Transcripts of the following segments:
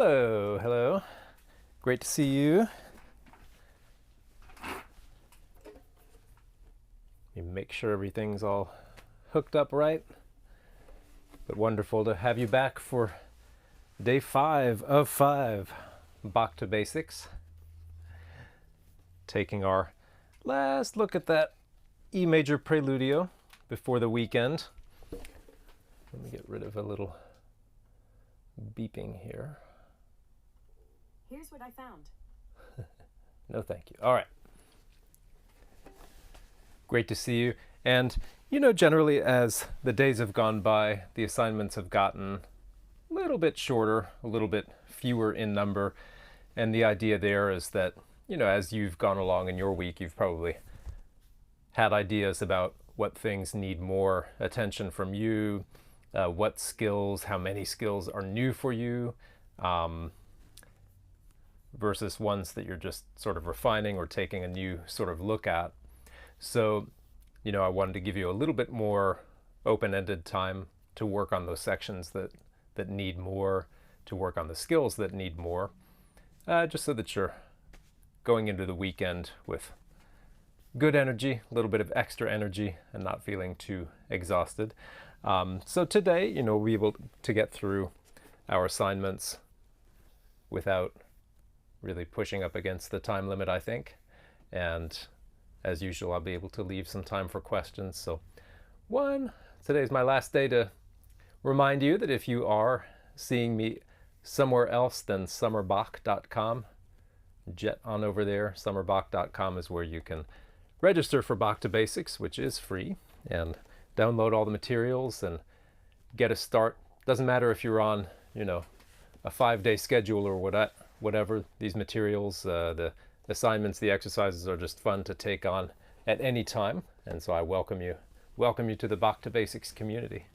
Hello, hello. Great to see you. You make sure everything's all hooked up right. But wonderful to have you back for day 5 of 5, back to basics. Taking our last look at that E major preludio before the weekend. Let me get rid of a little beeping here. Here's what I found. No, thank you. All right. Great to see you. And, generally as the days have gone by, the assignments have gotten a little bit shorter, a little bit fewer in number. And the idea there is that, as you've gone along in your week, you've probably had ideas about what things need more attention from you, what skills, how many skills are new for you, versus ones that you're just sort of refining or taking a new sort of look at. So, I wanted to give you a little bit more open-ended time to work on those sections that need more, to work on the skills that need more, just so that you're going into the weekend with good energy, a little bit of extra energy, and not feeling too exhausted. So today, we'll be able to get through our assignments without really pushing up against the time limit, I think. And as usual, I'll be able to leave some time for questions. So today's my last day to remind you that if you are seeing me somewhere else than summerbach.com, jet on over there. Summerbach.com is where you can register for Bach to Basics, which is free, and download all the materials and get a start. Doesn't matter if you're on, a 5-day schedule or whatever. These materials, the assignments, the exercises are just fun to take on at any time. And so I welcome you to the Bach to Basics community.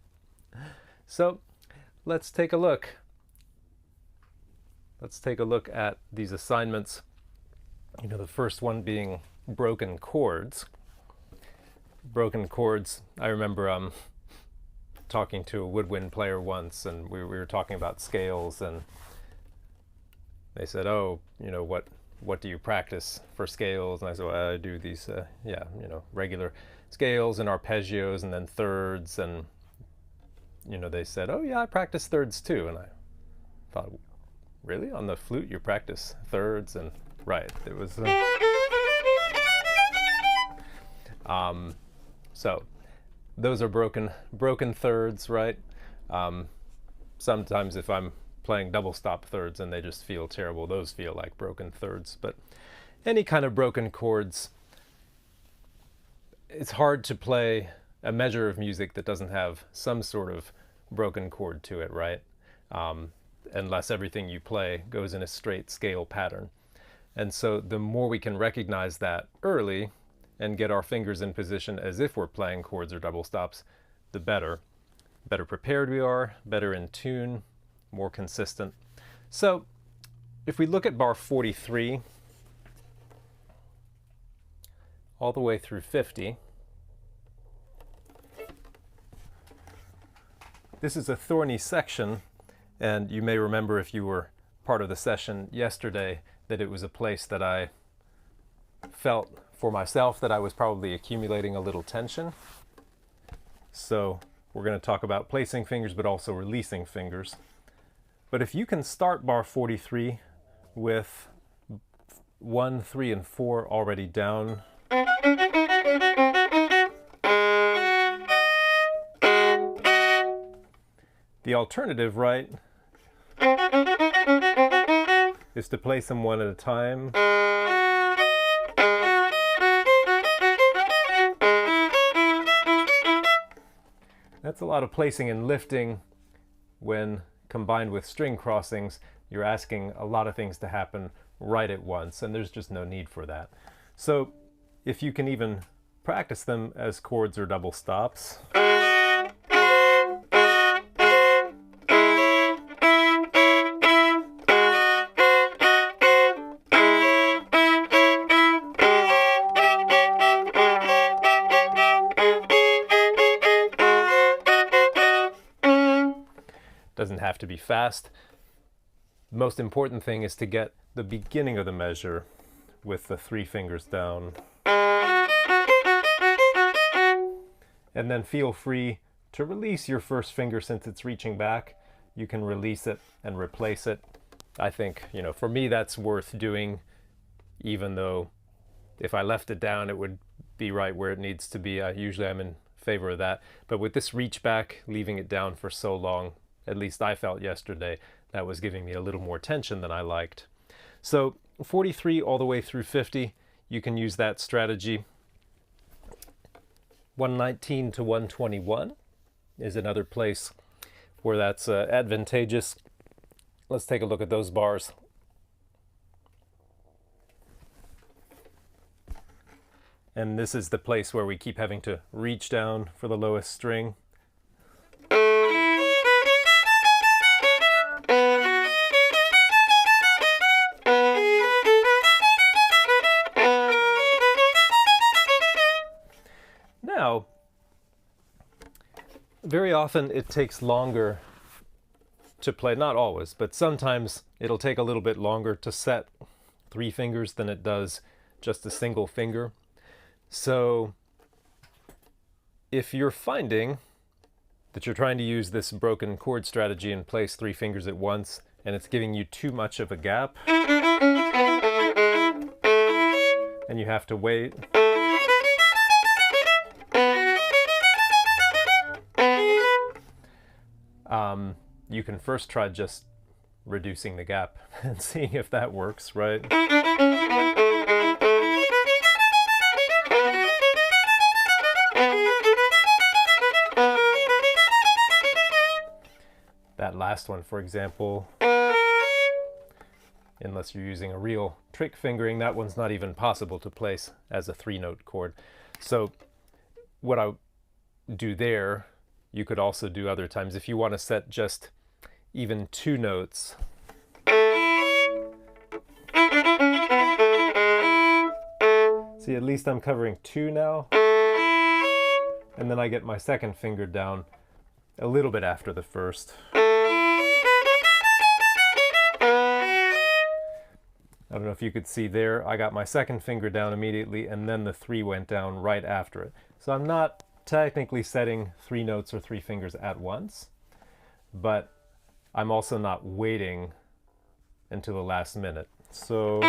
So let's take a look. Let's take a look at these assignments. The first one being broken chords. Broken chords, I remember talking to a woodwind player once, and we were talking about scales, and they said, oh, what do you practice for scales? And I said, well, I do these, regular scales and arpeggios and then thirds. And, they said, oh yeah, I practice thirds too. And I thought, really? On the flute you practice thirds? And right, it was... So those are broken thirds, right? Sometimes if I'm playing double stop thirds and they just feel terrible, those feel like broken thirds. But any kind of broken chords, it's hard to play a measure of music that doesn't have some sort of broken chord to it, right? Unless everything you play goes in a straight scale pattern. And so the more we can recognize that early and get our fingers in position as if we're playing chords or double stops, the better. Better prepared we are, better in tune, more consistent. So if we look at bar 43 all the way through 50, this is a thorny section, and you may remember if you were part of the session yesterday that it was a place that I felt for myself that I was probably accumulating a little tension. So we're going to talk about placing fingers but also releasing fingers. But if you can start bar 43 with 1, 3, and 4 already down, the alternative, right, is to play them one at a time. That's a lot of placing and lifting. When combined with string crossings, you're asking a lot of things to happen right at once, and there's just no need for that. So if you can even practice them as chords or double stops, doesn't have to be fast. The most important thing is to get the beginning of the measure with the 3 fingers down. And then feel free to release your first finger since it's reaching back. You can release it and replace it. I think, for me that's worth doing, even though if I left it down it would be right where it needs to be. Usually I'm in favor of that. But with this reach back, leaving it down for so long, at least I felt yesterday, that was giving me a little more tension than I liked. So 43 all the way through 50, you can use that strategy. 119 to 121 is another place where that's advantageous. Let's take a look at those bars. And this is the place where we keep having to reach down for the lowest string. Now, very often it takes longer to play, not always, but sometimes it'll take a little bit longer to set 3 fingers than it does just a single finger. So if you're finding that you're trying to use this broken chord strategy and place 3 fingers at once, and it's giving you too much of a gap, and you have to wait, you can first try just reducing the gap and seeing if that works, right? That last one, for example, unless you're using a real trick fingering, that one's not even possible to place as a 3-note chord. So what I do there, you could also do other times. If you want to set just even 2 notes, see, at least I'm covering 2 now, and then I get my second finger down a little bit after the first. I don't know if you could see there, I got my second finger down immediately, and then the 3 went down right after it. So I'm not technically setting 3 notes or 3 fingers at once, but I'm also not waiting until the last minute. So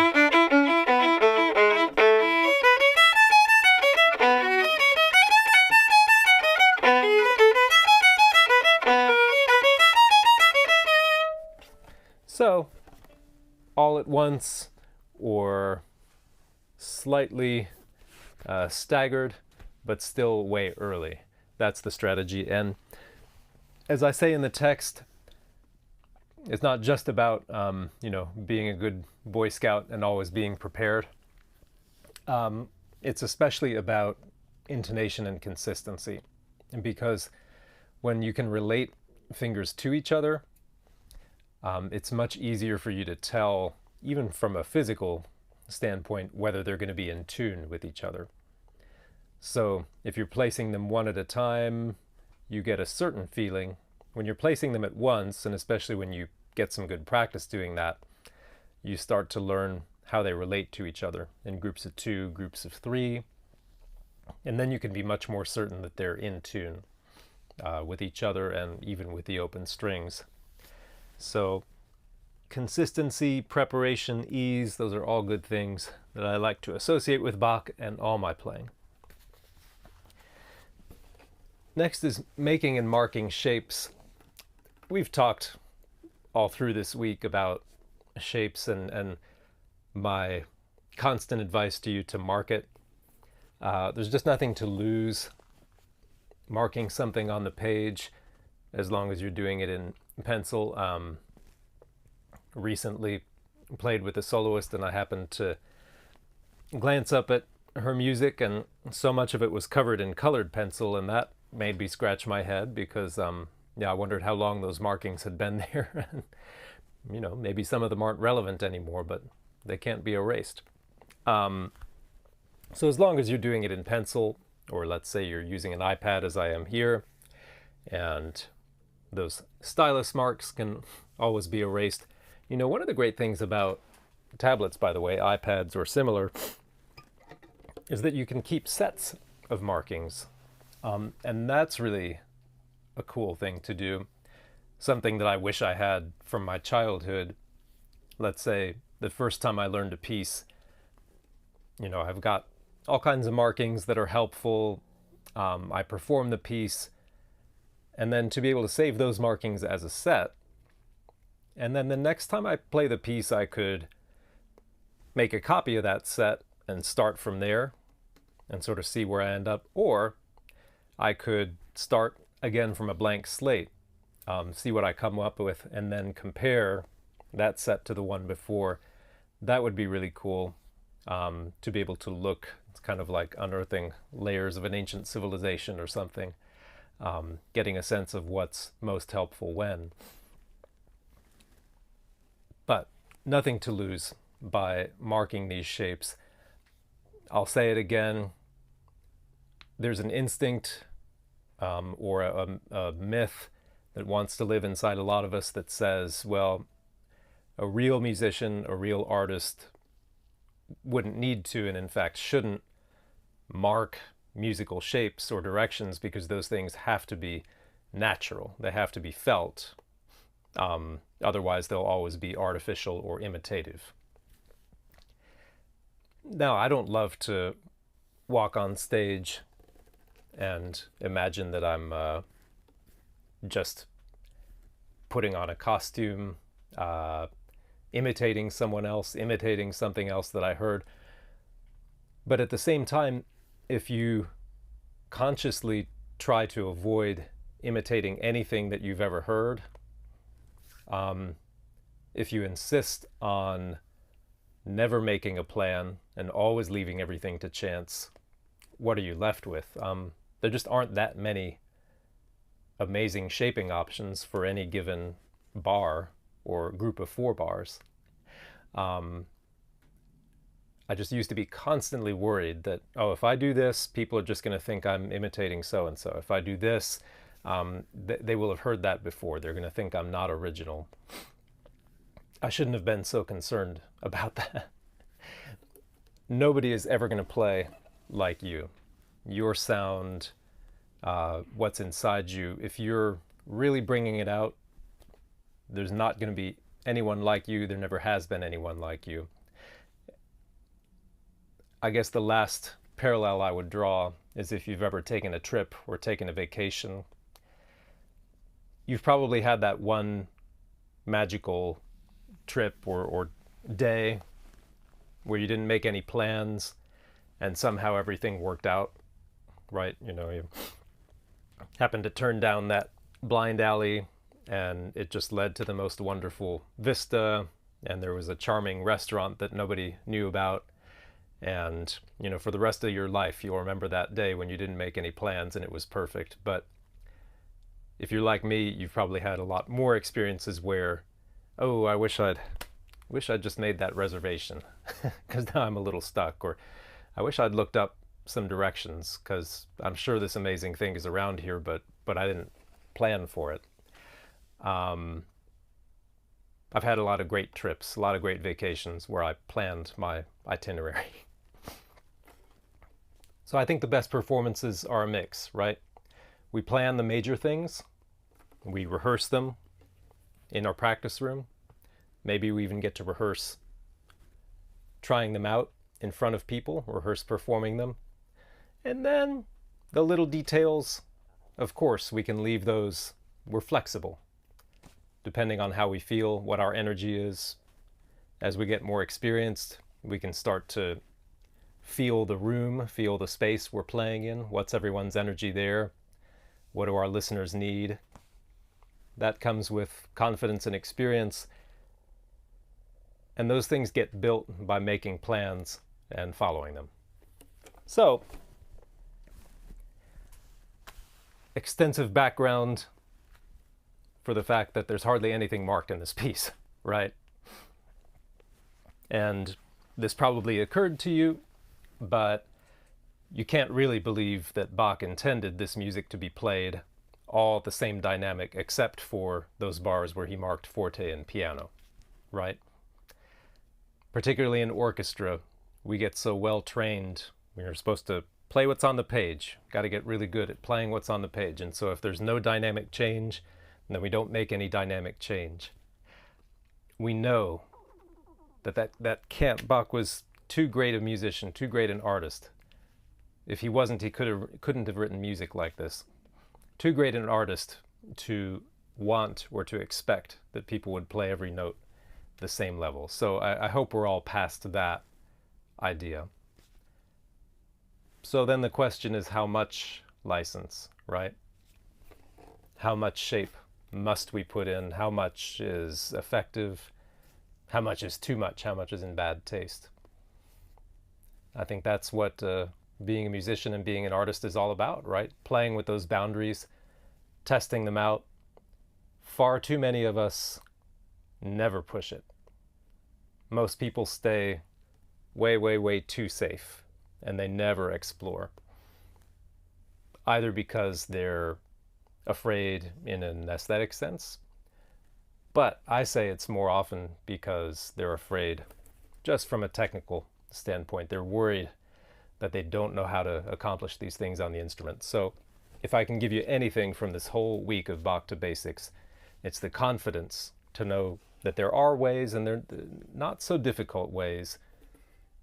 all at once or slightly staggered, but still way early. That's the strategy. And as I say in the text, it's not just about being a good Boy Scout and always being prepared. It's especially about intonation and consistency. And because when you can relate fingers to each other, it's much easier for you to tell, even from a physical standpoint, whether they're going to be in tune with each other. So if you're placing them one at a time, you get a certain feeling. When you're placing them at once, and especially when you get some good practice doing that, you start to learn how they relate to each other in groups of 2, groups of 3, and then you can be much more certain that they're in tune with each other and even with the open strings. So consistency, preparation, ease, those are all good things that I like to associate with Bach and all my playing. Next is making and marking shapes. We've talked all through this week about shapes and my constant advice to you to mark it. There's just nothing to lose marking something on the page as long as you're doing it in pencil. Recently played with a soloist and I happened to glance up at her music and so much of it was covered in colored pencil, and that made me scratch my head because I wondered how long those markings had been there. And, maybe some of them aren't relevant anymore, but they can't be erased. So as long as you're doing it in pencil, or let's say you're using an iPad as I am here, and those stylus marks can always be erased, You know, one of the great things about tablets, by the way, iPads or similar, is that you can keep sets of markings. And that's really a cool thing to do. Something that I wish I had from my childhood. Let's say the first time I learned a piece, you know, I've got all kinds of markings that are helpful. I perform the piece, and then to be able to save those markings as a set. And then the next time I play the piece, I could make a copy of that set and start from there and sort of see where I end up. Or I could start again from a blank slate, see what I come up with, and then compare that set to the one before. That would be really cool, to be able to look. It's kind of like unearthing layers of an ancient civilization or something, getting a sense of what's most helpful when. But nothing to lose by marking these shapes. I'll say it again. There's an instinct, or a myth that wants to live inside a lot of us that says, well, a real musician, a real artist wouldn't need to, and in fact shouldn't, mark musical shapes or directions because those things have to be natural. They have to be felt. Otherwise, they'll always be artificial or imitative. Now, I don't love to walk on stage and imagine that I'm just putting on a costume, imitating someone else, imitating something else that I heard. But at the same time, if you consciously try to avoid imitating anything that you've ever heard, if you insist on never making a plan and always leaving everything to chance, what are you left with? There just aren't that many amazing shaping options for any given bar or group of 4 bars. I just used to be constantly worried that, oh, if I do this, people are just going to think I'm imitating so-and-so. If I do this, they will have heard that before. They're going to think I'm not original. I shouldn't have been so concerned about that. Nobody is ever going to play like you. Your sound, what's inside you, if you're really bringing it out, there's not going to be anyone like you. There never has been anyone like you. I guess the last parallel I would draw is if you've ever taken a trip or taken a vacation. You've probably had that one magical trip or day where you didn't make any plans and somehow everything worked out, right? You know, you happened to turn down that blind alley and it just led to the most wonderful vista, and there was a charming restaurant that nobody knew about. And, you know, for the rest of your life, you'll remember that day when you didn't make any plans and it was perfect. But if you're like me, you've probably had a lot more experiences where, oh, I wish I'd just made that reservation because now I'm a little stuck. Or I wish I'd looked up some directions because I'm sure this amazing thing is around here, but I didn't plan for it. I've had a lot of great trips, a lot of great vacations where I planned my itinerary. So I think the best performances are a mix, right? We plan the major things, we rehearse them in our practice room. Maybe we even get to rehearse trying them out in front of people, rehearse performing them. And then the little details, of course, we can leave those. We're flexible, depending on how we feel, what our energy is. As we get more experienced, we can start to feel the room, feel the space we're playing in. What's everyone's energy there? What do our listeners need? That comes with confidence and experience. And those things get built by making plans and following them. So, extensive background for the fact that there's hardly anything marked in this piece, right? And this probably occurred to you, but you can't really believe that Bach intended this music to be played all the same dynamic except for those bars where he marked forte and piano, right? Particularly in orchestra, we get so well trained. We're supposed to play what's on the page. Got to get really good at playing what's on the page. And so if there's no dynamic change, then we don't make any dynamic change. We know that can't. Bach was too great a musician, too great an artist. If he wasn't, he couldn't have written music like this. Too great an artist to want or to expect that people would play every note the same level. So I hope we're all past that idea. So then the question is, how much license, right? How much shape must we put in? How much is effective? How much is too much? How much is in bad taste? I think that's what being a musician and being an artist is all about, right? Playing with those boundaries, testing them out. Far too many of us never push it. Most people stay way, way, way too safe, and they never explore. Either because they're afraid in an aesthetic sense, but I say it's more often because they're afraid just from a technical standpoint. They're worried that they don't know how to accomplish these things on the instrument. So if I can give you anything from this whole week of Bach to Basics, it's the confidence to know that there are ways, and they're not so difficult ways,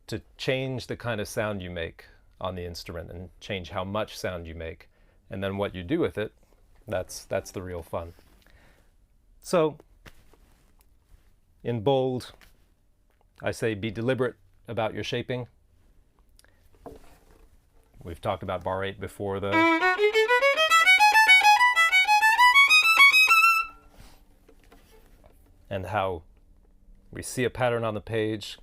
to change the kind of sound you make on the instrument and change how much sound you make. And then what you do with it, that's the real fun. So, in bold, I say be deliberate about your shaping. We've talked about bar 8 before, and how we see a pattern on the page.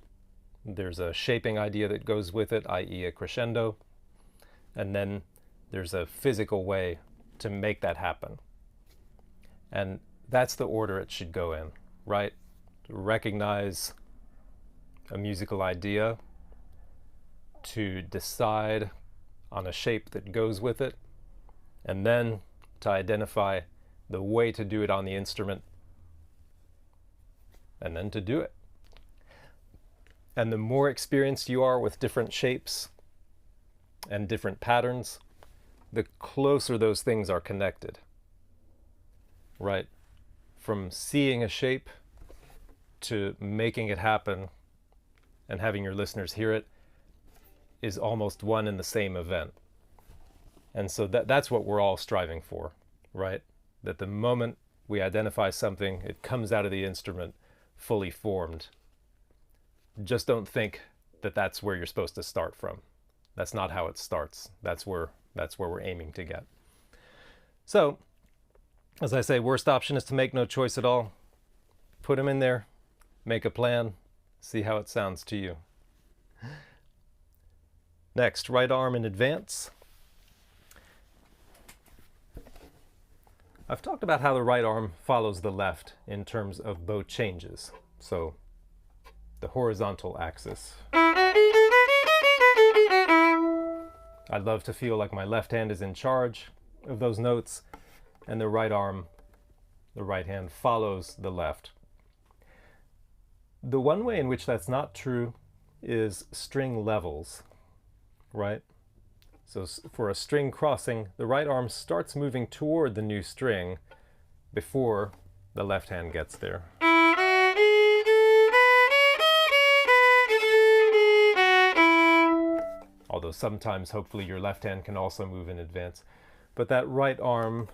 There's a shaping idea that goes with it, i.e. a crescendo. And then there's a physical way to make that happen. And that's the order it should go in, right? To recognize a musical idea, to decide on a shape that goes with it, and then to identify the way to do it on the instrument, and then to do it. And the more experienced you are with different shapes and different patterns, the closer those things are connected, right? From seeing a shape to making it happen and having your listeners hear it is almost one and the same event. And so that's what we're all striving for, right? That the moment we identify something, it comes out of the instrument fully formed. Just don't think that that's where you're supposed to start from. That's not how it starts. That's where we're aiming to get. So, as I say, worst option is to make no choice at all. Put them in there, make a plan, see how it sounds to you. Next, right arm in advance. I've talked about how the right arm follows the left in terms of bow changes. So, the horizontal axis. I'd love to feel like my left hand is in charge of those notes, and the right arm, the right hand, follows the left. The one way in which that's not true is string levels, right? So for a string crossing, the right arm starts moving toward the new string before the left hand gets there. Although sometimes, hopefully, your left hand can also move in advance. But that right arm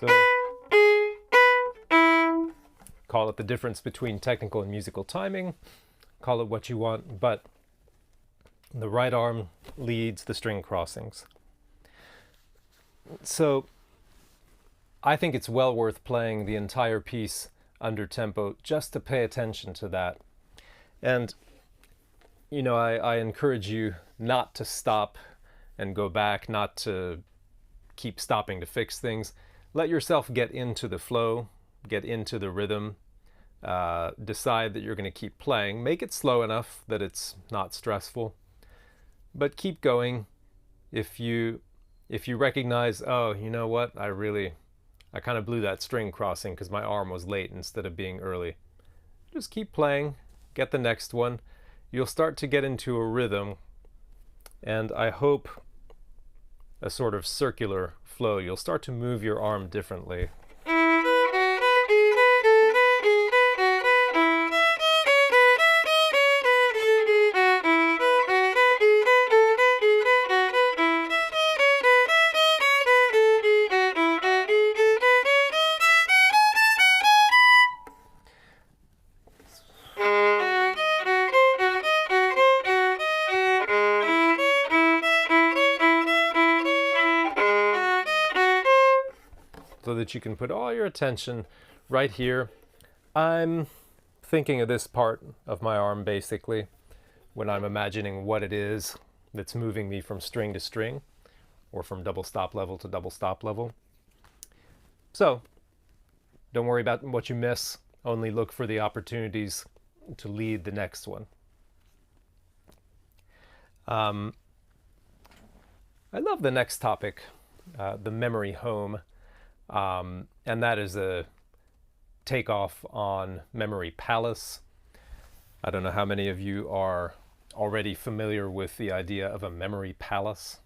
so call it the difference between technical and musical timing, call it what you want, but the right arm leads the string crossings. So I think it's well worth playing the entire piece under tempo just to pay attention to that. And you know, I encourage you not to stop and go back, not to keep stopping to fix things. Let yourself get into the flow, get into the rhythm, decide that you're going to keep playing. Make it slow enough that it's not stressful, but keep going. If you if you recognize, oh, you know what, I kind of blew that string crossing because my arm was late instead of being early. Just keep playing, get the next one. You'll start to get into a rhythm, and I hope a sort of circular flow. You'll start to move your arm differently. So that you can put all your attention right here. I'm thinking of this part of my arm basically when I'm imagining what it is that's moving me from string to string or from double stop level to double stop level. So don't worry about what you miss, only look for the opportunities to lead the next one. I love the next topic, the memory home. And that is a takeoff on Memory Palace. I don't know how many of you are already familiar with the idea of a memory palace,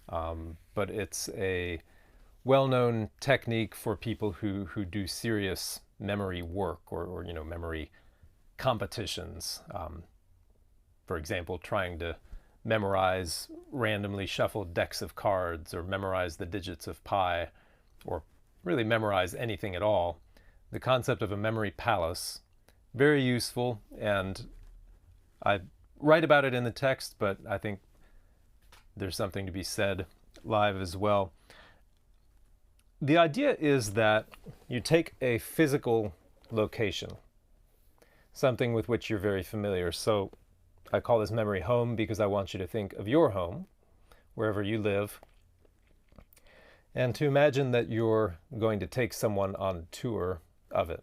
but it's a well-known technique for people who do serious memory work or memory competitions. For example, trying to memorize randomly shuffled decks of cards or memorize the digits of pi or really memorize anything at all. The concept of a memory palace, very useful, and I write about it in the text, but I think there's something to be said live as well. The idea is that you take a physical location, something with which you're very familiar. So I call this memory home because I want you to think of your home, wherever you live, and to imagine that you're going to take someone on tour of it.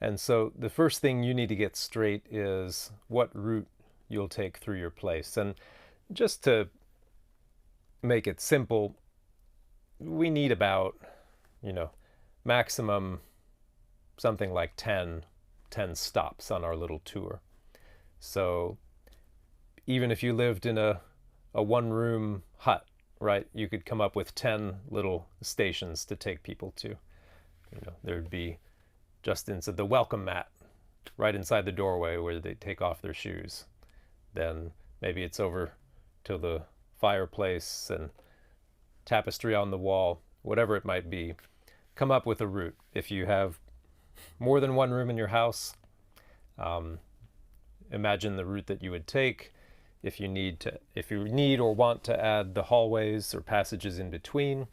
And so the first thing you need to get straight is what route you'll take through your place. And just to make it simple, we need about, maximum something like 10 stops on our little tour. So even if you lived in a one-room hut, right, you could come up with 10 little stations to take people to. There'd be just inside the welcome mat, right inside the doorway where they take off their shoes. Then maybe it's over to the fireplace and tapestry on the wall, whatever it might be. Come up with a route. If you have more than one room in your house, imagine the route that you would take. If you need or want to add the hallways or passages in between,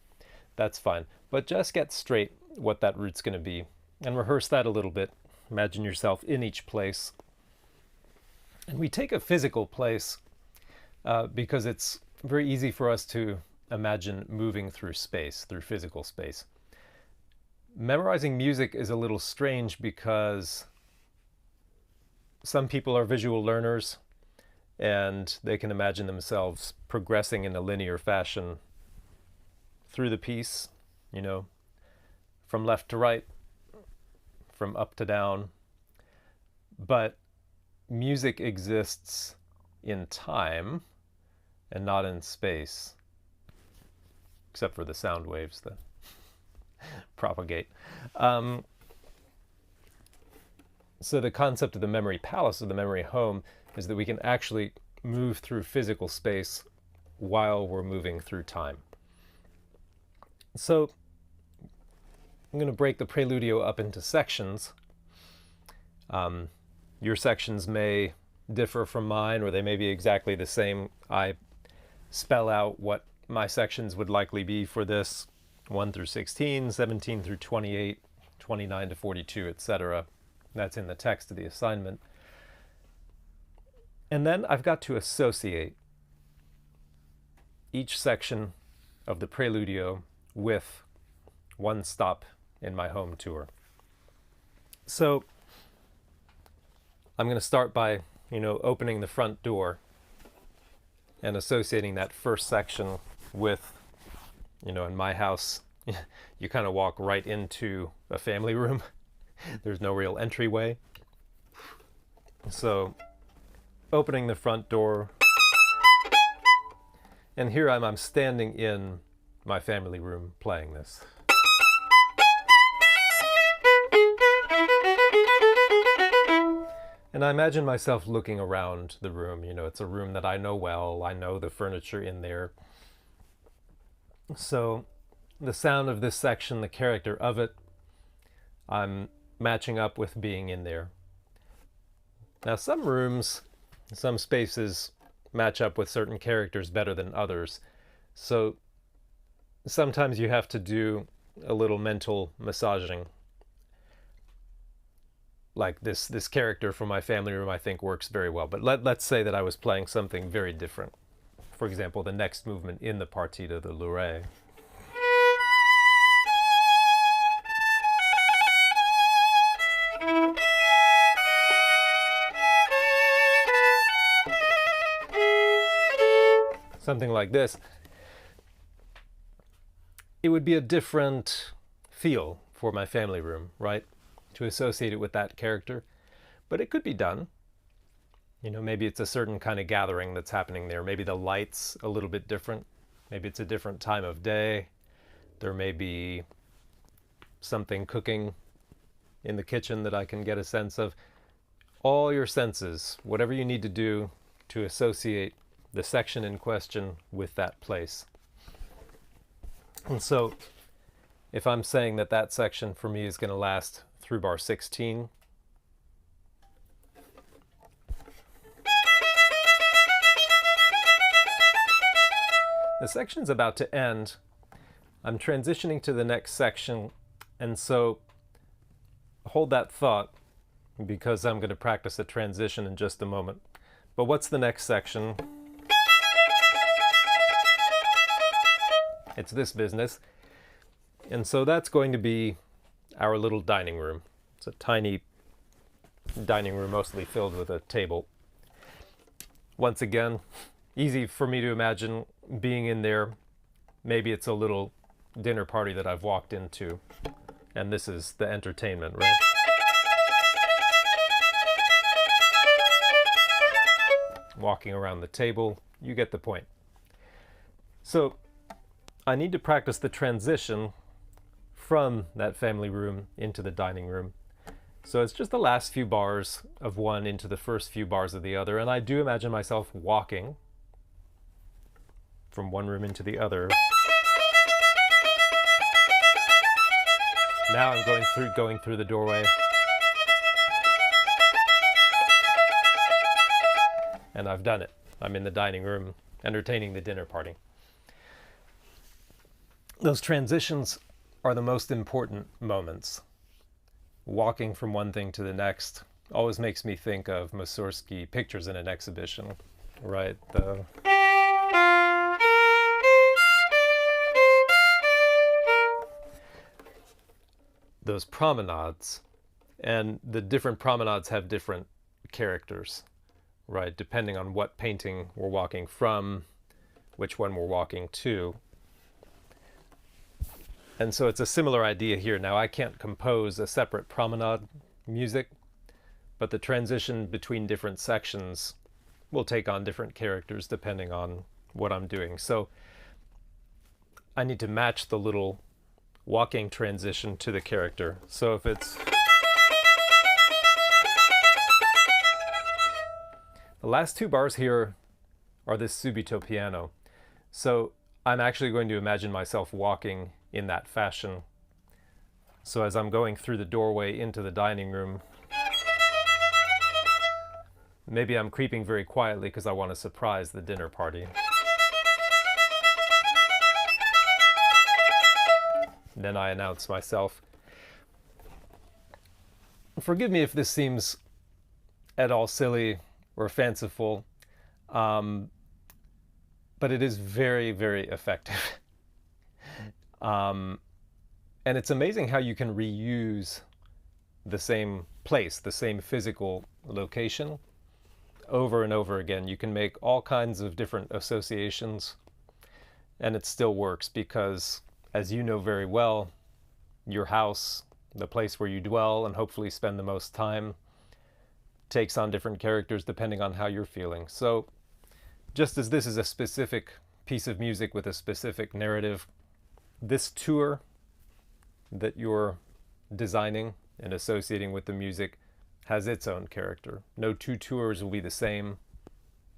that's fine. But just get straight what that route's going to be and rehearse that a little bit. Imagine yourself in each place. And we take a physical place because it's very easy for us to imagine moving through space, through physical space. Memorizing music is a little strange because some people are visual learners and they can imagine themselves progressing in a linear fashion through the piece, from left to right, from up to down. But music exists in time and not in space, except for the sound waves that propagate. So the concept of the memory palace, or the memory home, is that we can actually move through physical space while we're moving through time. So I'm going to break the preludio up into sections. Your sections may differ from mine, or they may be exactly the same. I spell out what my sections would likely be for this: 1 through 16, 17 through 28, 29 to 42, etc. That's in the text of the assignment. And then I've got to associate each section of the preludio with one stop in my home tour. So I'm going to start by, opening the front door and associating that first section with In my house, you kind of walk right into a family room. There's no real entryway. So, opening the front door, and here I'm standing in my family room playing this. And I imagine myself looking around the room. It's a room that I know well. I know the furniture in there. So the sound of this section, the character of it, I'm matching up with being in there. Now some rooms, some spaces match up with certain characters better than others. So sometimes you have to do a little mental massaging. Like this character from my family room I think works very well. But let's say that I was playing something very different. For example, the next movement in the partita, the Lure. Something like this. It would be a different feel for my family room, right? To associate it with that character. But it could be done. Maybe it's a certain kind of gathering that's happening there. Maybe the light's a little bit different. Maybe it's a different time of day. There may be something cooking in the kitchen that I can get a sense of. All your senses, whatever you need to do to associate the section in question with that place. And so, if I'm saying that that section for me is going to last through bar 16, the section's about to end. I'm transitioning to the next section, and so hold that thought because I'm going to practice a transition in just a moment. But what's the next section? It's this business. And so that's going to be our little dining room. It's a tiny dining room, mostly filled with a table. Once again, easy for me to imagine being in there. Maybe it's a little dinner party that I've walked into, and this is the entertainment, right? Walking around the table, you get the point. So I need to practice the transition from that family room into the dining room. So it's just the last few bars of one into the first few bars of the other, and I do imagine myself walking from one room into the other. Now I'm going through the doorway. And I've done it. I'm in the dining room entertaining the dinner party. Those transitions are the most important moments. Walking from one thing to the next always makes me think of Mussorgsky Pictures in an Exhibition, right? Those promenades, and the different promenades have different characters, right? Depending on what painting we're walking from, which one we're walking to. And so it's a similar idea here. Now, I can't compose a separate promenade music, but the transition between different sections will take on different characters depending on what I'm doing. So I need to match the little walking transition to the character. So if it's the last two bars here are this subito piano. So I'm actually going to imagine myself walking in that fashion. So as I'm going through the doorway into the dining room, maybe I'm creeping very quietly because I want to surprise the dinner party. Then I announce myself. Forgive me if this seems at all silly or fanciful, but it is very, very effective. And it's amazing how you can reuse the same place, the same physical location, over and over again. You can make all kinds of different associations. And it still works because, as you know very well, your house, the place where you dwell and hopefully spend the most time, takes on different characters depending on how you're feeling. So just as this is a specific piece of music with a specific narrative, this tour that you're designing and associating with the music has its own character. No two tours will be the same,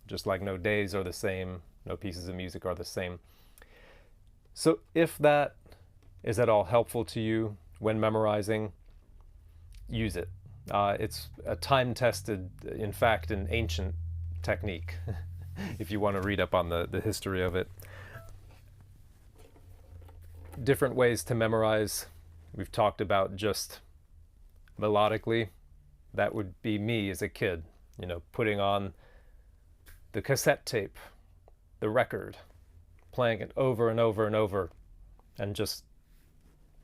just like no days are the same, no pieces of music are the same. So if that is at all helpful to you when memorizing, use it. It's a time-tested, in fact, an ancient technique, if you want to read up on the history of it. Different ways to memorize. We've talked about just melodically. That would be me as a kid, putting on the cassette tape, the record, playing it over and over and over, and just,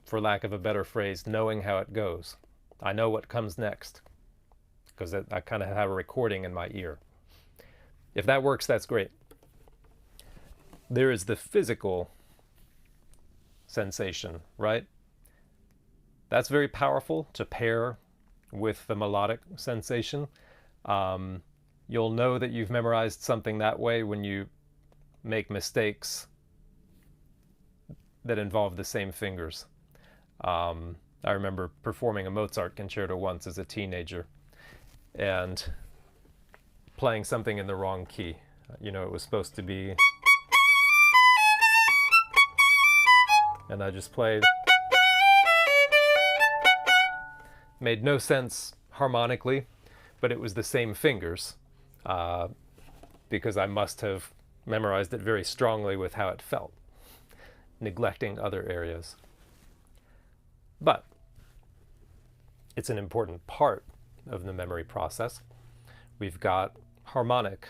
for lack of a better phrase, knowing how it goes. I know what comes next because I kind of have a recording in my ear. If that works, that's great. There is the physical sensation, right? That's very powerful to pair with the melodic sensation. You'll know that you've memorized something that way when you make mistakes that involve the same fingers. I remember performing a Mozart concerto once as a teenager and playing something in the wrong key. It was supposed to be, and I just played. Made no sense harmonically, but it was the same fingers because I must have memorized it very strongly with how it felt, neglecting other areas. But it's an important part of the memory process. We've got harmonic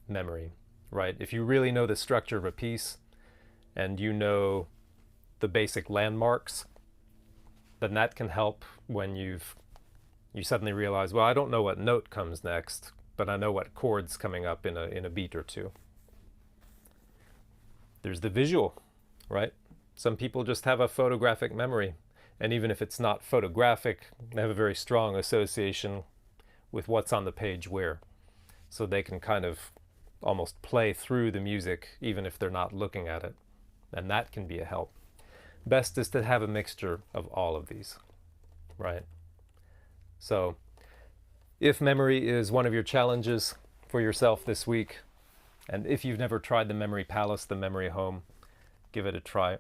memory, right? If you really know the structure of a piece and you know the basic landmarks, then that can help when you suddenly realize, well, I don't know what note comes next, but I know what chord's coming up in a beat or two. There's the visual, right? Some people just have a photographic memory. And even if it's not photographic, they have a very strong association with what's on the page where. So they can kind of almost play through the music even if they're not looking at it. And that can be a help. Best is to have a mixture of all of these, right? So if memory is one of your challenges for yourself this week, and if you've never tried the Memory Palace, the Memory Home, give it a try.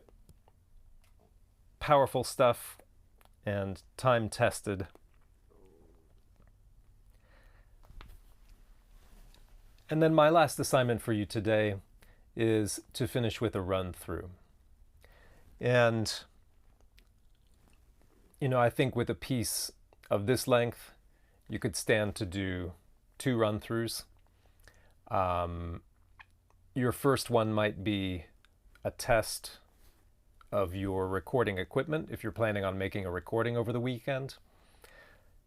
Powerful stuff and time-tested. And then my last assignment for you today is to finish with a run-through. And, I think with a piece of this length, you could stand to do 2 run-throughs. Your first one might be a test of your recording equipment if you're planning on making a recording over the weekend.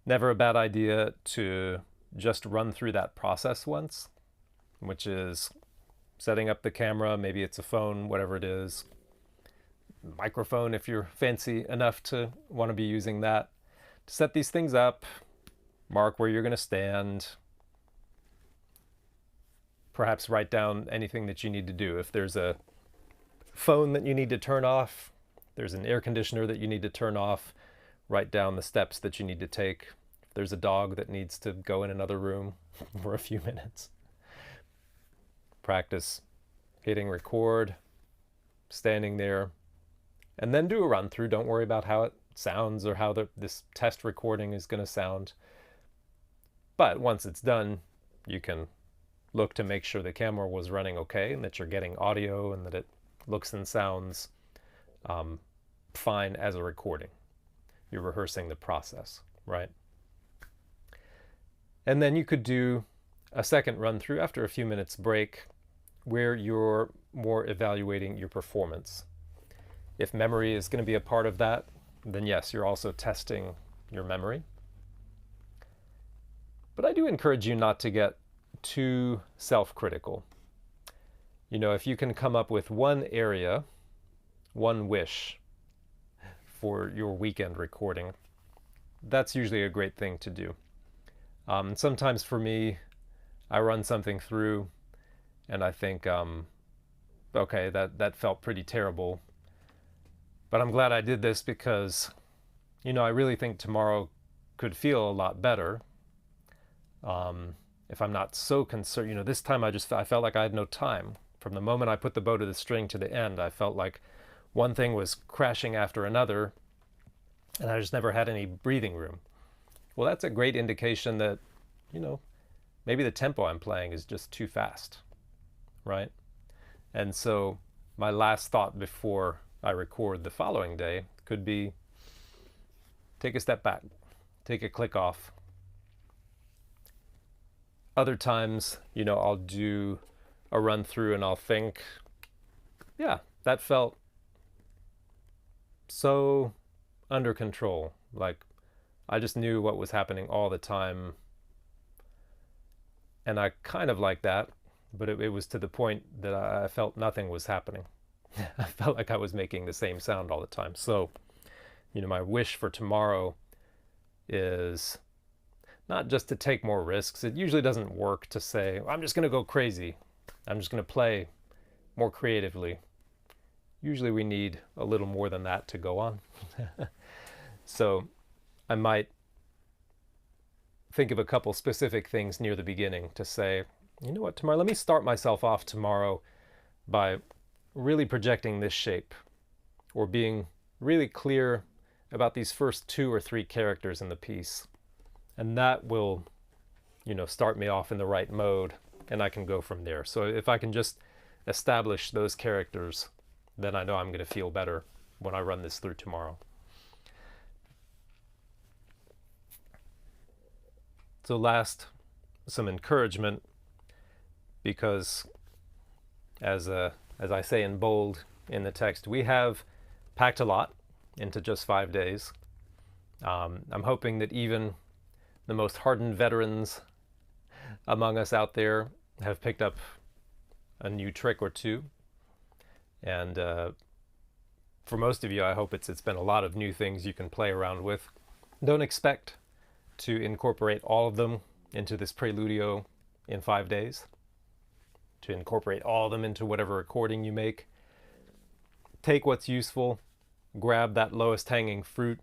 Never a bad idea to just run through that process once, which is setting up the camera, maybe it's a phone, whatever it is, microphone if you're fancy enough to want to be using that, to set these things up, mark where you're going to stand, perhaps write down anything that you need to do. If there's a phone that you need to turn off, there's an air conditioner that you need to turn off, write down the steps that you need to take. If there's a dog that needs to go in another room for a few minutes. Practice hitting record, standing there, and then do a run through. Don't worry about how it sounds or how this test recording is going to sound. But once it's done, you can look to make sure the camera was running okay and that you're getting audio and that it looks and sounds fine as a recording. You're rehearsing the process, right? And then you could do a second run through after a few minutes break where you're more evaluating your performance. If memory is going to be a part of that, then yes, you're also testing your memory. But I do encourage you not to get too self-critical. if you can come up with one area, one wish for your weekend recording, that's usually a great thing to do. Sometimes for me, I run something through and I think, okay, that felt pretty terrible. But I'm glad I did this because, I really think tomorrow could feel a lot better. If I'm not so concerned, this time I felt like I had no time. From the moment I put the bow to the string to the end, I felt like one thing was crashing after another, and I just never had any breathing room. Well, that's a great indication that, maybe the tempo I'm playing is just too fast, right? And so my last thought before I record the following day could be take a step back, take a click off. Other times, I'll do a run through and I'll think, yeah, that felt so under control. Like I just knew what was happening all the time. And I kind of like that, but it was to the point that I felt nothing was happening. I felt like I was making the same sound all the time. So, my wish for tomorrow is not just to take more risks. It usually doesn't work to say, I'm just going to go crazy. I'm just going to play more creatively. Usually we need a little more than that to go on. So I might think of a couple specific things near the beginning to say, you know what, tomorrow, let me start myself off tomorrow by really projecting this shape or being really clear about these first 2 or 3 characters in the piece. And that will, start me off in the right mode, and I can go from there. So if I can just establish those characters, then I know I'm going to feel better when I run this through tomorrow. So last, some encouragement, because as I say in bold in the text, we have packed a lot into just 5 days. I'm hoping that even the most hardened veterans among us out there have picked up a new trick or two. And for most of you, I hope it's been a lot of new things you can play around with. Don't expect to incorporate all of them into this Preludio in 5 days, to incorporate all of them into whatever recording you make. Take what's useful, grab that lowest hanging fruit.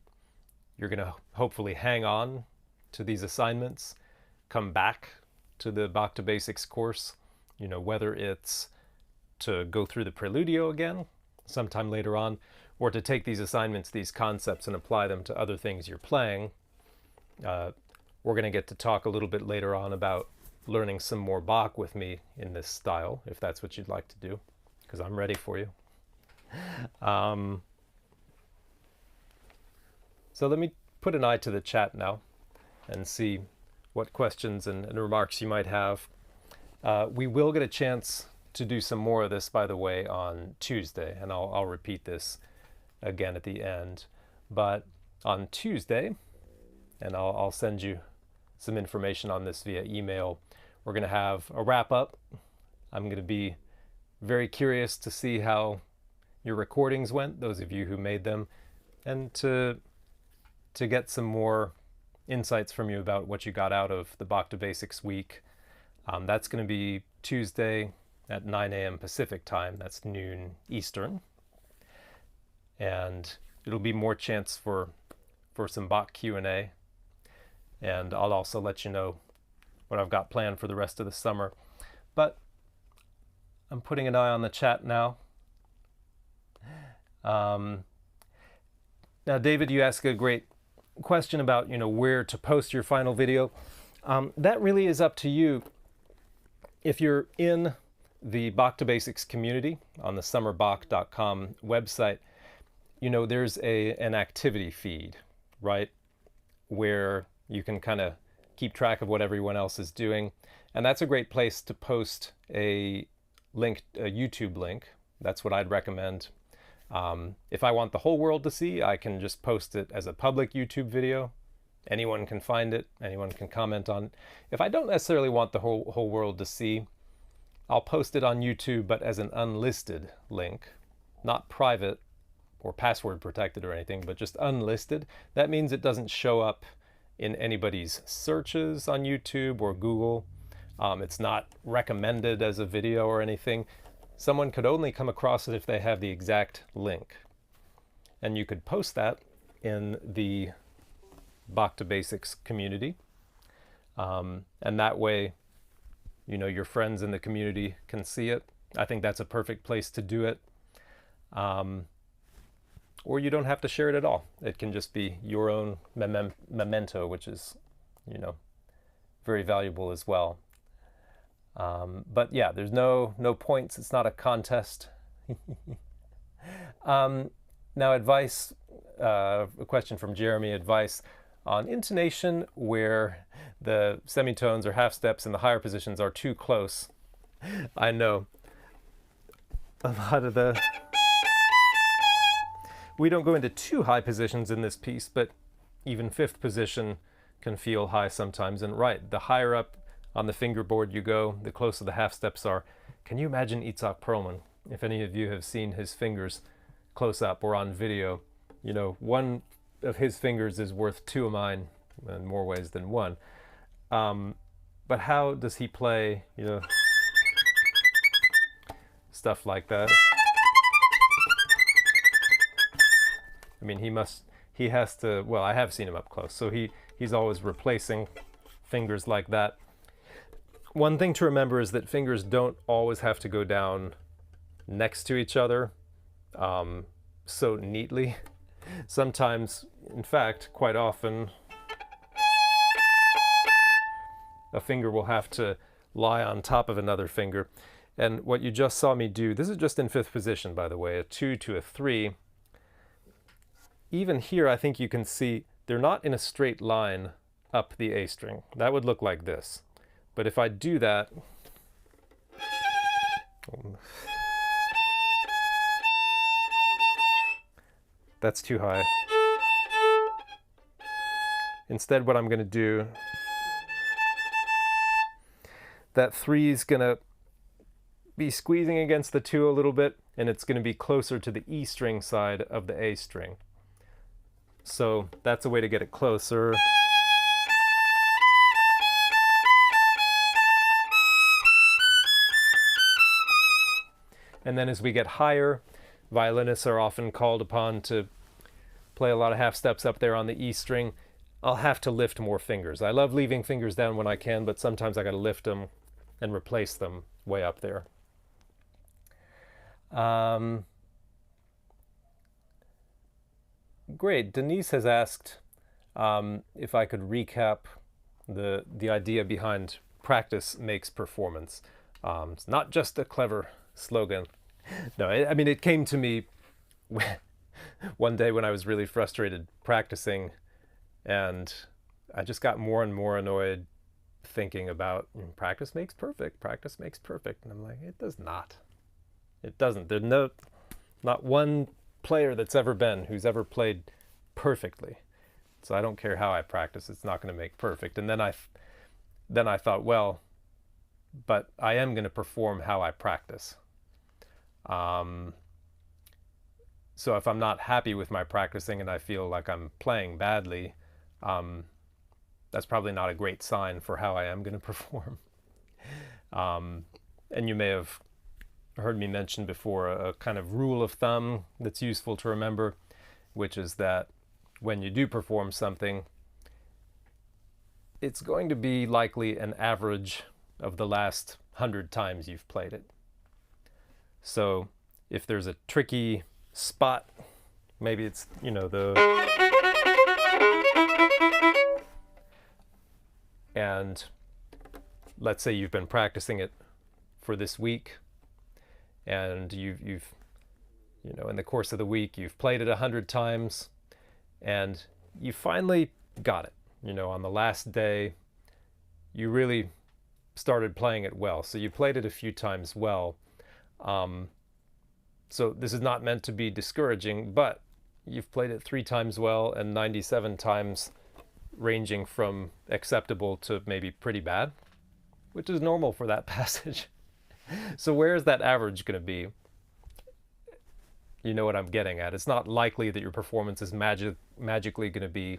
You're going to hopefully hang on to these assignments, come back to the Back to Basics course, whether it's to go through the Preludio again sometime later on, or to take these assignments, these concepts, and apply them to other things you're playing. We're going to get to talk a little bit later on about learning some more Bach with me in this style, if that's what you'd like to do, because I'm ready for you. So let me put an eye to the chat now and see what questions and remarks you might have. We will get a chance to do some more of this, by the way, on Tuesday, and I'll repeat this again at the end. But on Tuesday, and I'll send you some information on this via email, we're going to have a wrap-up. I'm going to be very curious to see how your recordings went, those of you who made them, and to get some more insights from you about what you got out of the Back to Basics week. That's going to be Tuesday at 9 a.m. Pacific time. That's noon Eastern. And it'll be more chance for some Bach Q&A. And I'll also let you know what I've got planned for the rest of the summer. But I'm putting an eye on the chat now. Now, David, you asked a great question about, where to post your final video. That really is up to you. If you're in the Back to Basics community on the summerbach.com website, there's an activity feed, right? Where you can kind of keep track of what everyone else is doing. And that's a great place to post a YouTube link. That's what I'd recommend. If I want the whole world to see, I can just post it as a public YouTube video. Anyone can find it. Anyone can comment on it. If I don't necessarily want the whole world to see, I'll post it on YouTube, but as an unlisted link, not private or password protected or anything, but just unlisted. That means it doesn't show up in anybody's searches on YouTube or Google. It's not recommended as a video or anything. Someone could only come across it if they have the exact link. And you could post that in the Bach to Basics community. And that way, you know, your friends in the community can see it. I think that's a perfect place to do it. Or you don't have to share it at all. It can just be your own memento, which is, you know, very valuable as well. But yeah, there's no points. It's not a contest. Now, advice, a question from Jeremy, advice on intonation where the semitones or half steps in the higher positions are too close. I know a lot of we don't go into too high positions in this piece, but even fifth position can feel high sometimes. And right, the higher up on the fingerboard you go, the closer the half steps are. Can you imagine Itzhak Perlman? If any of you have seen his fingers close up or on video, you know, one of his fingers is worth two of mine in more ways than one. But how does he play, you know, stuff like that? I mean, he has to, well, I have seen him up close, so he's always replacing fingers like that. One thing to remember is that fingers don't always have to go down next to each other so neatly. Sometimes, in fact, quite often, a finger will have to lie on top of another finger. And what you just saw me do, this is just in fifth position, by the way, a 2 to a 3. Even here, I think you can see they're not in a straight line up the A string. That would look like this. But if I do that, that's too high. Instead, what I'm going to do, that 3 is going to be squeezing against the 2 a little bit, and it's going to be closer to the E string side of the A string. So that's a way to get it closer. And then as we get higher, violinists are often called upon to play a lot of half steps up there on the E string. I'll have to lift more fingers. I love leaving fingers down when I can, but sometimes I got to lift them and replace them way up there. Great. Denise has asked if I could recap the idea behind practice makes performance. It's not just a clever slogan. No, I mean, it came to me one day when I was really frustrated practicing, and I just got more and more annoyed thinking about practice makes perfect, practice makes perfect. And I'm like, it does not. It doesn't. There's not one player that's ever been who's ever played perfectly. So I don't care how I practice, it's not going to make perfect. And then I thought, well, but I am going to perform how I practice. So if I'm not happy with my practicing and I feel like I'm playing badly, that's probably not a great sign for how I am going to perform. And you may have heard me mention before a kind of rule of thumb that's useful to remember, which is that when you do perform something, it's going to be likely an average of the last 100 times you've played it. So if there's a tricky spot, maybe it's, you know, and let's say you've been practicing it for this week, and you've you know, in the course of the week, you've played it 100 times, and you finally got it. You know, on the last day, you really started playing it well. So you played it a few times well. So this is not meant to be discouraging, but you've played it 3 times well and 97 times ranging from acceptable to maybe pretty bad, which is normal for that passage. So where is that average going to be? You know what I'm getting at. It's not likely that your performance is magically going to be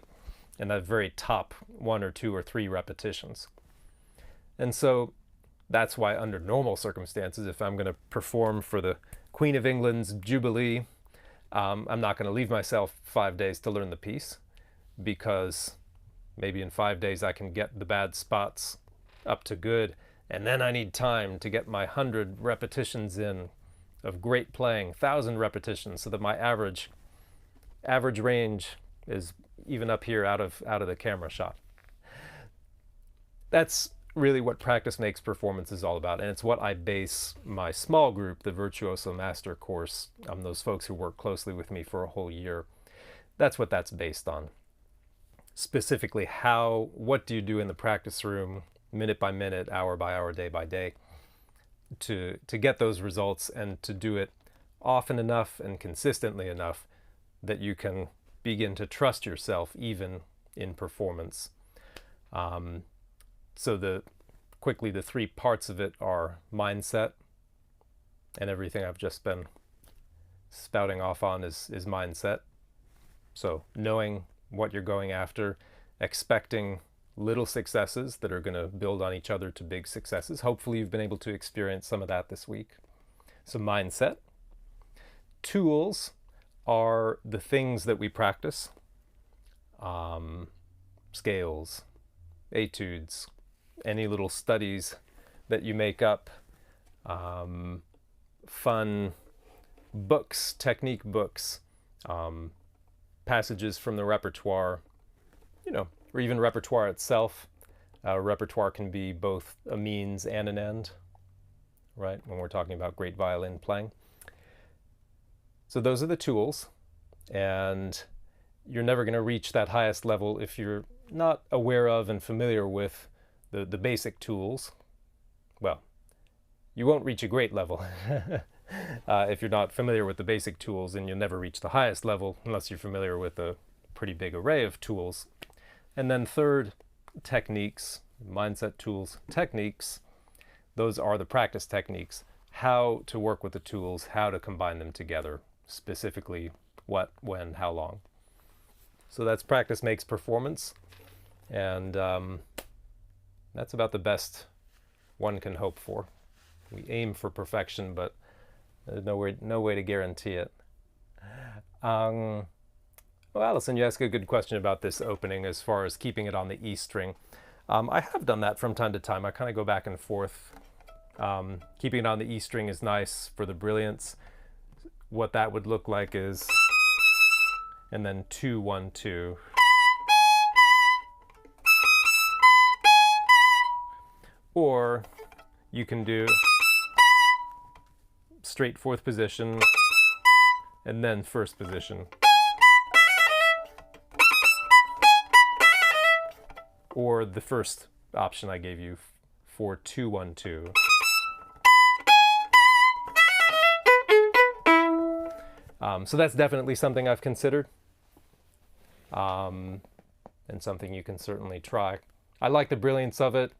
in that very top 1 or 2 or 3 repetitions. And so that's why under normal circumstances, if I'm going to perform for the Queen of England's Jubilee, I'm not going to leave myself 5 days to learn the piece, because maybe in 5 days I can get the bad spots up to good, and then I need time to get my 100 repetitions in of great playing, 1,000 repetitions, so that my average range is even up here out of the camera shot. That's really what Practice Makes Performance is all about, and it's what I base my small group, the Virtuoso Master course, those folks who work closely with me for a whole year, that's what that's based on. Specifically, what do you do in the practice room, minute by minute, hour by hour, day by day, to get those results, and to do it often enough and consistently enough that you can begin to trust yourself even in performance. So quickly, the 3 parts of it are mindset, and everything I've just been spouting off on is mindset. So knowing what you're going after, expecting little successes that are going to build on each other to big successes. Hopefully you've been able to experience some of that this week. So mindset. Tools are the things that we practice. Scales, etudes, any little studies that you make up, fun books, technique books, passages from the repertoire, or even repertoire itself. Repertoire can be both a means and an end, right? When we're talking about great violin playing. So those are the tools, and you're never going to reach that highest level if you're not aware of and familiar with the basic tools. Well, you won't reach a great level if you're not familiar with the basic tools, and you'll never reach the highest level unless you're familiar with a pretty big array of tools. And then third, techniques, mindset tools, techniques. Those are the practice techniques, how to work with the tools, how to combine them together, specifically what, when, how long. So that's Practice Makes Performance, and that's about the best one can hope for. We aim for perfection, but there's no way to guarantee it. Well, Allison, you asked a good question about this opening as far as keeping it on the E string. I have done that from time to time. I kind of go back and forth. Keeping it on the E string is nice for the brilliance. What that would look like is, and then 2, 1, 2. Or you can do straight 4th position and then 1st position. Or the first option I gave you for 2, 1, 2. So that's definitely something I've considered, and something you can certainly try. I like the brilliance of it.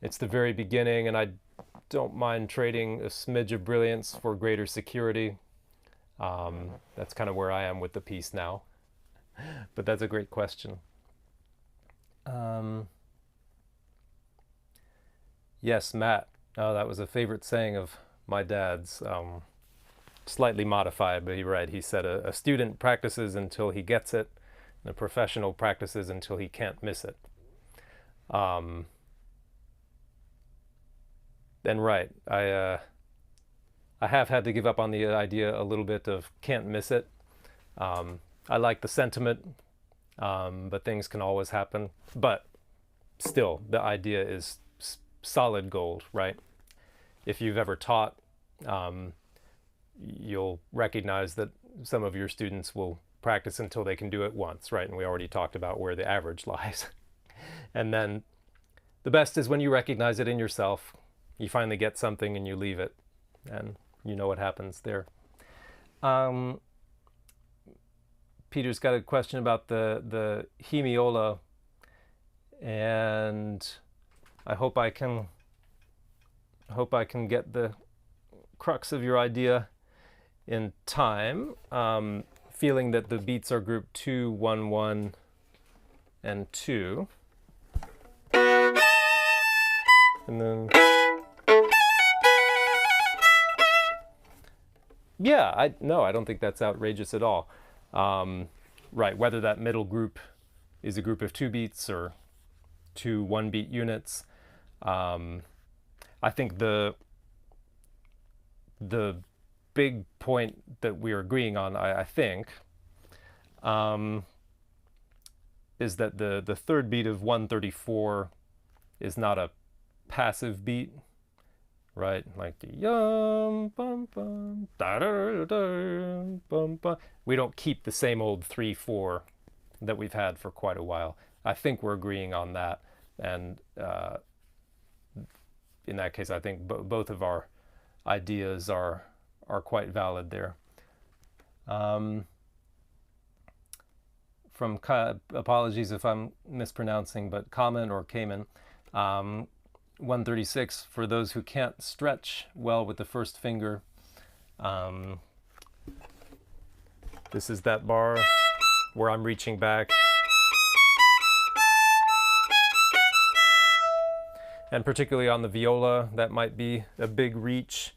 It's the very beginning, and I don't mind trading a smidge of brilliance for greater security. That's kind of where I am with the piece now. But that's a great question. Yes, Matt. Oh, that was a favorite saying of my dad's. Slightly modified, but you're right. He said a student practices until he gets it, and a professional practices until he can't miss it. And right, I have had to give up on the idea a little bit of can't miss it. I like the sentiment, but things can always happen. But still, the idea is solid gold, right? If you've ever taught, you'll recognize that some of your students will practice until they can do it once, right? And we already talked about where the average lies. And then the best is when you recognize it in yourself. You finally get something and you leave it, and you know what happens there. Peter's got a question about the hemiola, and I hope I can hope I can get the crux of your idea in time. Feeling that the beats are grouped 2, 1, 1, and 2. And then, yeah, I don't think that's outrageous at all. Right, whether that middle group is a group of 2 beats or 2 1-beat units. I think the big point that we're agreeing on, I think, is that the third beat of 134 is not a passive beat, right? Like the yum bum bum da da da bum bum. We don't keep the same old 3/4 that we've had for quite a while. I think we're agreeing on that, and in that case, I think both of our ideas are quite valid there. From apologies if I'm mispronouncing, but Kamen or Kamen, 136, for those who can't stretch well with the first finger, this is that bar where I'm reaching back. And particularly on the viola, that might be a big reach.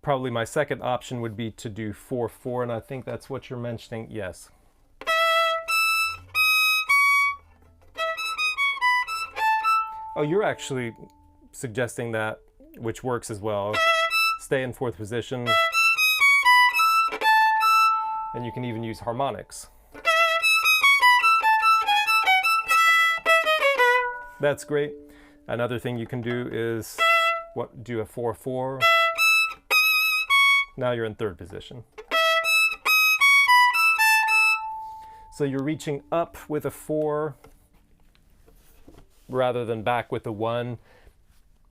Probably my second option would be to do 4/4, and I think that's what you're mentioning. Yes. Oh, you're actually suggesting that, which works as well. Stay in 4th position, and you can even use harmonics. That's great. Another thing you can do is do a 4/4. Now you're in 3rd position. So you're reaching up with a 4 rather than back with the 1.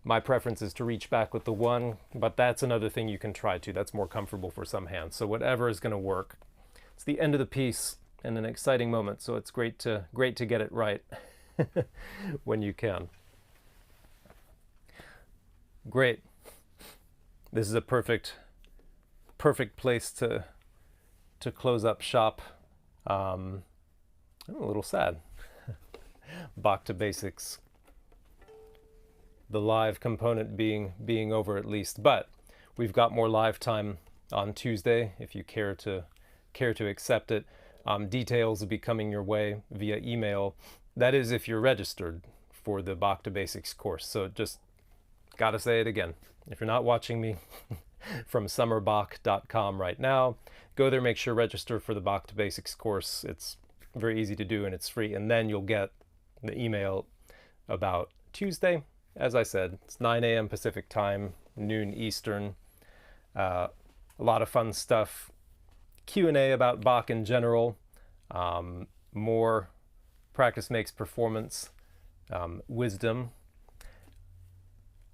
My preference is to reach back with the 1, but that's another thing you can try too. That's more comfortable for some hands. So whatever is going to work. It's the end of the piece and an exciting moment, so it's great to get it right when you can. Great. This is a perfect place to close up shop. I'm a little sad. Back to basics. The live component being over at least, but we've got more live time on Tuesday if you care to accept it. Details will be coming your way via email. That is if you're registered for the Back to Basics course. So just gotta say it again. If you're not watching me from summerbach.com right now, go there, make sure register for the Back to Basics course. It's very easy to do and it's free, and then you'll get the email about Tuesday. As I said, it's 9 a.m. Pacific time, noon Eastern. A lot of fun stuff. Q&A about Bach in general. More practice makes performance wisdom.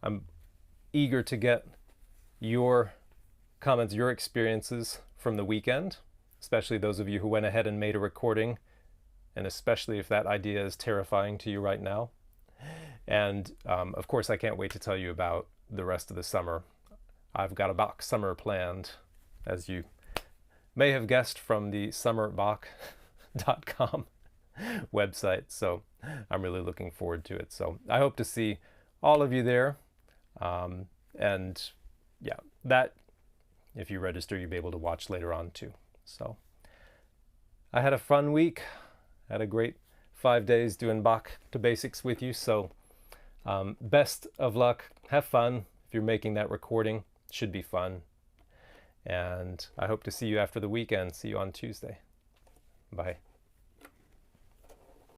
I'm eager to get your comments, your experiences from the weekend, especially those of you who went ahead and made a recording, and especially if that idea is terrifying to you right now. And of course, I can't wait to tell you about the rest of the summer. I've got a Bach summer planned, as you may have guessed from the summerbach.com website. So I'm really looking forward to it. So I hope to see all of you there. And yeah, that, if you register, you'll be able to watch later on too. So I had a fun week. Had a great 5 days doing Bach to Basics with you. So best of luck. Have fun. If you're making that recording, it should be fun. And I hope to see you after the weekend. See you on Tuesday. Bye.